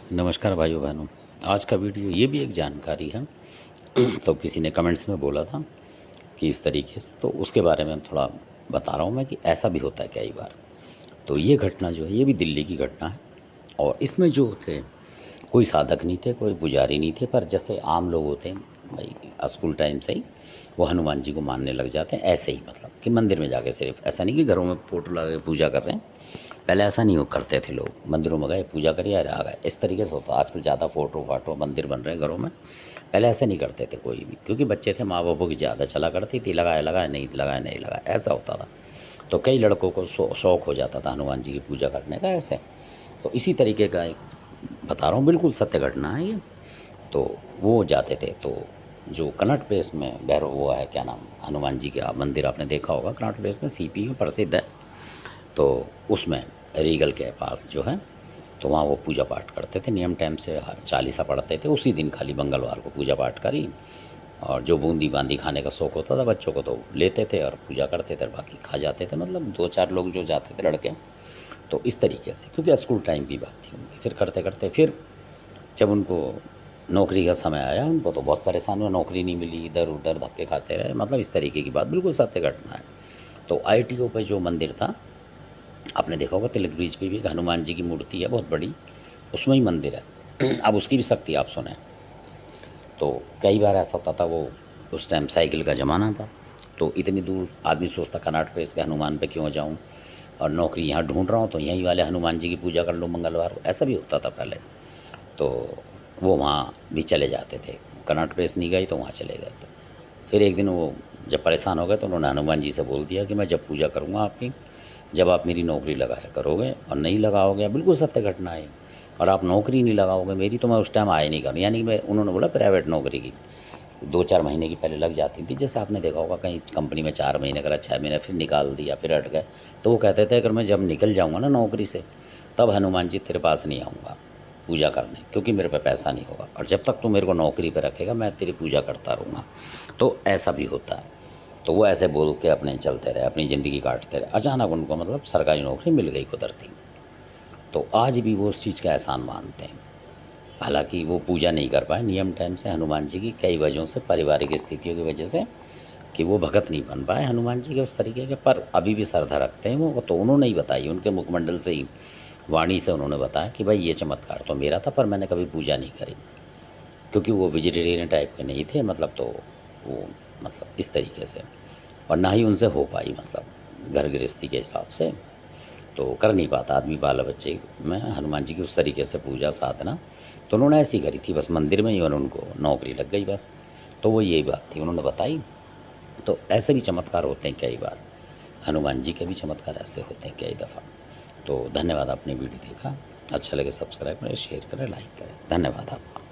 नमस्कार भाइयों बहनों। आज का वीडियो ये भी एक जानकारी है। तो किसी ने कमेंट्स में बोला था कि इस तरीके से, तो उसके बारे में थोड़ा बता रहा हूँ मैं कि ऐसा भी होता है कई बार। तो ये घटना जो है ये भी दिल्ली की घटना है। और इसमें जो थे कोई साधक नहीं थे, कोई पुजारी नहीं थे, पर जैसे आम लोग होते हैं भाई, स्कूल टाइम से ही वो हनुमान जी को मानने लग जाते हैं। ऐसे ही मतलब कि मंदिर में जाके, सिर्फ ऐसा नहीं कि घरों में फ़ोटो लगा के पूजा कर रहे हैं। पहले ऐसा नहीं हो करते थे लोग, मंदिरों में गए पूजा करिए अरे आ गए, इस तरीके से होता। आजकल ज़्यादा फ़ोटो फाटो मंदिर बन रहे हैं घरों में। पहले ऐसा नहीं करते थे कोई भी, क्योंकि बच्चे थे, माँ बापों की ज़्यादा चला करती थी, लगाया लगाया नहीं लगाया नहीं लगाया, ऐसा होता था। तो कई लड़कों को शौक़ हो जाता था हनुमान जी की पूजा करने का ऐसे। तो इसी तरीके का एक बता रहा हूँ, बिल्कुल सत्य घटना है ये। तो वो जाते थे, तो जो कनॉट प्लेस में भैरव वो है, क्या नाम, हनुमान जी का मंदिर आपने देखा होगा, कनॉट प्लेस में सीपी में प्रसिद्ध है। तो उसमें रीगल के पास जो है, तो वहाँ वो पूजा पाठ करते थे नियम टाइम से, हर चालीसा पढ़ते थे उसी दिन, खाली मंगलवार को पूजा पाठ करी। और जो बूंदी बांदी खाने का शौक़ होता था बच्चों को तो लेते थे और पूजा करते थे, बाकी खा जाते थे। मतलब 2-4 लोग जो जाते थे लड़के, तो इस तरीके से, क्योंकि स्कूल टाइम की बात थी उनकी। फिर करते करते फिर जब उनको नौकरी का समय आया, उनको तो बहुत परेशान हुआ, नौकरी नहीं मिली, इधर उधर धक्के खाते रहे। मतलब इस तरीके की बात, बिल्कुल सत्य घटना है। तो आईटीओ पे जो मंदिर था, आपने देखा होगा तिलक ब्रिज पे भी एक हनुमान जी की मूर्ति है बहुत बड़ी, उसमें ही मंदिर है। अब उसकी भी शक्ति आप सुने। तो कई बार ऐसा होता था, वो उस टाइम साइकिल का ज़माना था, तो इतनी दूर आदमी सोचता कनॉट प्लेस के हनुमान पे क्यों जाऊँ, और नौकरी यहाँ ढूंढ रहा हूँ तो यहीं वाले हनुमान जी की पूजा कर लूँ मंगलवार को, ऐसा भी होता था पहले। तो वो वहाँ भी चले जाते थे, कनॉट प्लेस नहीं गई तो वहाँ चले गए। तो फिर एक दिन वो जब परेशान हो गए तो उन्होंने हनुमान जी से बोल दिया कि मैं जब पूजा करूँगा आपकी, जब आप मेरी नौकरी लगाया करोगे, और नहीं लगाओगे, बिल्कुल सत्य घटना है, और आप नौकरी नहीं लगाओगे मेरी, तो मैं उस टाइम आया नहीं करूँ। यानी कि मैं, उन्होंने बोला प्राइवेट नौकरी की 2-4 महीने की पहले लग जाती थी, जैसे आपने देखा होगा कहीं कंपनी में 4 महीने करा, 6 महीने, फिर निकाल दिया, फिर हट गए। तो वो कहते थे अगर मैं जब निकल जाऊँगा ना नौकरी से, तब हनुमान जी तेरे पास नहीं आऊँगा पूजा करने, क्योंकि मेरे पे पैसा नहीं होगा, और जब तक तू मेरे को नौकरी पे रखेगा मैं तेरी पूजा करता रहूँगा। तो ऐसा भी होता है। तो वो ऐसे बोल के अपने चलते रहे, अपनी ज़िंदगी काटते रहे। अचानक उनको मतलब सरकारी नौकरी मिल गई कुदरती। तो आज भी वो उस चीज़ का एहसान मानते हैं। हालाँकि वो पूजा नहीं कर पाए नियम टाइम से हनुमान जी की, कई वजहों से, पारिवारिक स्थितियों की वजह से, कि वो भगत नहीं बन पाए हनुमान जी के उस तरीके के। पर अभी भी श्रद्धा रखते हैं वो। तो उन्होंने ही बताई, उनके मुखमंडल से ही, वाणी से उन्होंने बताया कि भाई ये चमत्कार तो मेरा था, पर मैंने कभी पूजा नहीं करी, क्योंकि वो वेजिटेरियन टाइप के नहीं थे। मतलब तो वो, मतलब इस तरीके से, और ना ही उनसे हो पाई, मतलब घर गृहस्थी के हिसाब से तो कर नहीं पाता आदमी बाल बच्चे में हनुमान जी की उस तरीके से पूजा साधना। तो उन्होंने ऐसी करी थी बस मंदिर में ही, और उनको नौकरी लग गई बस। तो वो यही बात थी उन्होंने बताई। तो ऐसे भी चमत्कार होते हैं कई बार, हनुमान जी के भी चमत्कार ऐसे होते हैं कई दफ़ा। तो धन्यवाद, आपने वीडियो देखा, अच्छा लगे सब्सक्राइब करें, शेयर करें, लाइक करें। धन्यवाद आपका।